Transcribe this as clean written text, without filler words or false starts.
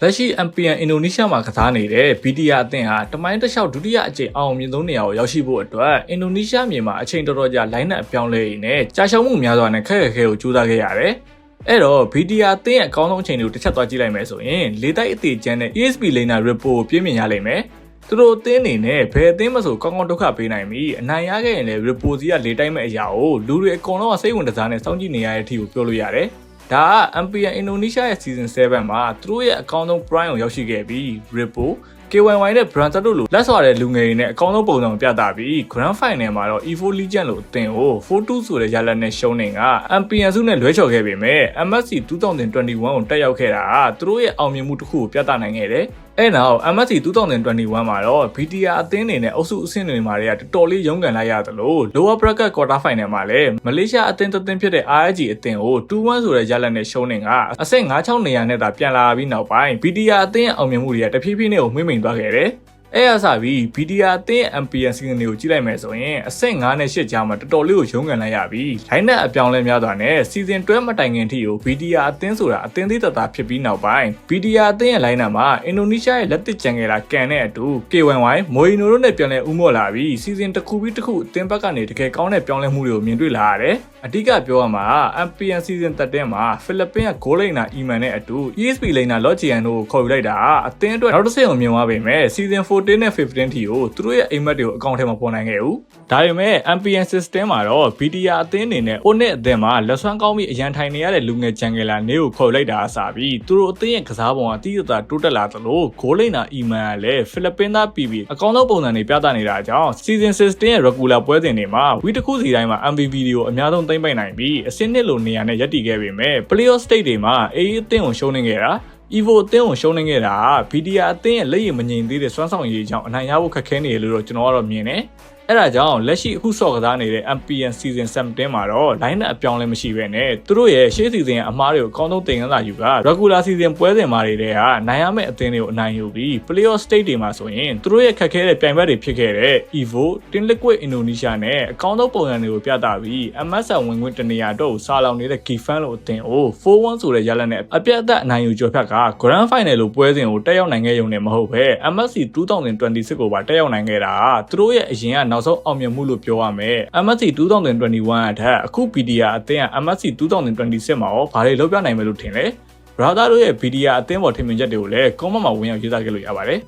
လက်ရှိ MPN အင်ဒိုနီးရှားမှာကစားနေတဲ့ BDR အသင်းဟာတမိုင်းတစ်လျှောက်ဒုတိယအကြိမ်အောင်မြင်ဆုံးနေရာကိုရောက်ရှိဖို့အတွက်အင်ဒိုနီးရှားမြေမှာအချိန်တော်တော်ကြာလိုင်းနဲ့အပြောင်းလဲရင်းနဲ့ကြာရှုံးမှုများစွာနဲ့ခက်ခဲကိုကြိုးစားခဲ့ရတယ်။အဲ့တော့ BDR အသင်းရဲ့အကောင်းဆုံးအချိန်တွေကိုတစ်ချက်သွားကြည့်လိုက်မယ်ဆိုရင်လေတိုက်အသေးချမ်းတဲ့ ESP Laner Repo ကိုပြင်းမြင်ရလိမ့်မယ်။သူတို့အသင်းအနေနဲ့ဘယ်အသင်းမဆိုကောင်းကောင်းဒုက္ခပေးနိုင်ပြီးအနိုင်ရခဲ့ရင်လည်း Repo စီကလေတိုက်မဲ့အရာကိုလူတွေအကုန်လုံးကစိတ်ဝင်စားနဲ့စောင့်ကြည့်နေရတဲ့အထိကိုပြောလို့ရတယ်။ဒါက MPN အင်ဒိုနီးရှားရဲ့ Season 7မှာသူတို့ရဲ့အကောင်းဆုံး Prime ကိုရောက်ရှိခဲ့ပြီး Repo, KYY နဲ့ Brand တို့လိုလက်စွာတဲ့လူငယ်တွေနဲ့အကောင်းဆုံးပုံစံကိုပြသပြီး Grand Final မှာတော့ Evo Legend လို့အသင်းကို 4-2 ဆိုတဲ့ရလဒ်နဲ့ရှုံးနေက MPN စုနဲ့လွဲချော်ခဲ့ပေမဲ့ MSC 2021ကိုတက်ရောက်ခဲ့တာကသူတို့ရဲ့အောင်မြင်မှုတစ်ခုကိုပြသနိုင်ခဲ့တယ်။အဲ့နောက် MSC 2021မှာတော့ BDR အသင်းအနေနဲ့အုပ်စုအဆင့်တွေမှာတော်တော်လေးရုန်းကန်လိုက်ရသလို Lower Bracket Quarter Final မှာလည်းမလေးရှားအသင်းတစ်သင်းဖြစ်တဲ့ RSG အသင်းကို 2-1 ဆိုတဲ့ရလဒ်နဲ့ရှုံးနေကအဆင့် 5-6 နေရာနဲ့သာပြန်လာပြီးနောက်ပိုင်း BDR အသင်းရဲ့အောင်မြင်မှုတွေကတဖြည်းဖြည်းနဲ့ကိုမှိမ့်မိန်သွားခဲ့တယ်။အဲ့အစားပြီး BDR အသင်းရဲ့ MPN Season တွေကိုကြည့်လိုက်မယ်ဆိုရင်အဆင့် 5 နဲ့ 8 ကြားမှာတော်တော်လေးကိုရုန်းကန်လိုက်ရပြီးလိုင်းနဲ့အပြောင်းလဲများစွာနဲ့ Season 12 မတိုင်ခင်ထိကို BDR အသင်းဆိုတာအသင်းသေးတသားဖြစ်ပြီးနောက်ပိုင်း BDR အသင်းရဲ့လိုင်းနာမှာအင်ဒိုနီးရှားရဲ့လက်တစ်ကျန်ခဲ့တာကန်တဲ့အတူ KYY မိုအီနိုတို့နဲ့ပြန်လဲဦးမော့လာပြီး Season တစ်ခုပြီးတစ်ခုအသင်းဘက်ကနေတကယ်ကောင်းတဲ့ပြောင်းလဲမှုတွေကိုမြင်တွေ့လာရတယ်။အဓိကပြောရမှာ MPN Season 13မှာဖိလစ်ပင်းကဂိုးလိန်နာအီမန်နဲ့အတူ ESP လိန်နာလော့ဂျီယန်တို့ကိုခေါ်ယူလိုက်တာအသင်းအတွက်နောက်တစ်ဆင့်ကိုမြင်သွားပေမဲ့ Season 14 နဲ့ 15 ထိကိုသူတို့ရဲ့အိမ်မက်တွေကိုအကောင့်ထဲမှာပေါ်နိုင်ခဲ့ဘူး။ဒါပေမဲ့ MPN System မှာတော့ BDR အသင်းအနေနဲ့ဟိုနှစ်အသင်းမှာလက်ဆွမ်းကောင်းပြီးအရန်ထိုင်နေရတဲ့လူငယ်ဂျန်ဂယ်လာနေကိုခေါ်လိုက်တာအစားပြီးသူတို့အသင်းရဲ့ကစားပုံကတိကျတာတိုးတက်လာသလိုဂိုးလိန်နာအီမန်ကလည်းဖိလစ်ပင်းသားပြီးအကောင့်လုံးပုံစံတွေပြသနေတာကြောင့် Season 16ရဲ့ regular ပွဲစဉ်တွေမှာဝီတစ်ခုစီတိုင်းမှာ MVP တွေကိုအများဆုံးသိမ်းပိုက်နိုင်ပြီးအဆင့်နှစ်လိုနေရာနဲ့ရပ်တည်ခဲ့ပေမဲ့ Playoff Stage တွေမှာ AE အသင်းကိုရှုံးနေခဲ့တာEvo အသင်းကိုရှုံးနေခဲ့တာ BDR အသင်းရဲ့လက်ရည်မငြိမ်သေးတဲ့စွမ်းဆောင်ရည်ကြောင့်အနိုင်ရဖို့ခက်ခဲနေတယ်လို့တော့ကျွန်တော်ကတော့မြင်တယ်။အဲ့ဒါကြောင့်လက်ရှိအခုဆော့ကစားနေတဲ့ MPN Season 17မှာတော့ line နဲ့အပြောင်းလဲမရှိဘဲနဲ့သူတို့ရဲ့ရှေ့ season ရဲ့အမားတွေကိုအကောင်းဆုံးသင်ခန်းစာယူက regular season ပွဲစဉ်မှာတွေကနိုင်ရမယ့်အသင်းတွေကိုအနိုင်ယူပြီး playoff stage တွေမှာဆိုရင်သူတို့ရဲ့ခက်ခဲတဲ့ပြိုင်ဘက်တွေဖြစ်ခဲ့တဲ့ Evo, Team Liquid Indonesia နဲ့အကောင်းဆုံးပုံစံတွေကိုပြသပြီး MSN ဝင်ခွင့်တနေရာတော့စားလောင်နေတဲ့ Gifan လို့အသင်းကို 4-1 ဆိုတဲ့ရလဒ်နဲ့အပြတ်အသတ်အနိုင်ယူကျော်ဖြတ်က Grand Final လို့ပွဲစဉ်ကိုတက်ရောက်နိုင်ခဲ့ရုံနဲ့မဟုတ်ဘဲ MSC 2026ကိုပါတက်ရောက်နိုင်ခဲ့တာသူတို့ရဲ့အရင်ကနောက်ဆုံးအောင်မြင်မှုလို့ပြောရမယ် MSC 2021အထက်အခု BDR အသင်းက MSC 2026မှာရောဘာတွေလုပ်ပြနိုင်မယ်လို့ထင်လဲ brother တို့ရဲ့ BDR အသင်းပေါ်ထင်မြင်ချက်တွေကိုလည်း comment မှာဝင်ရောက်ရေးသားခဲ့လို့ရပါတယ်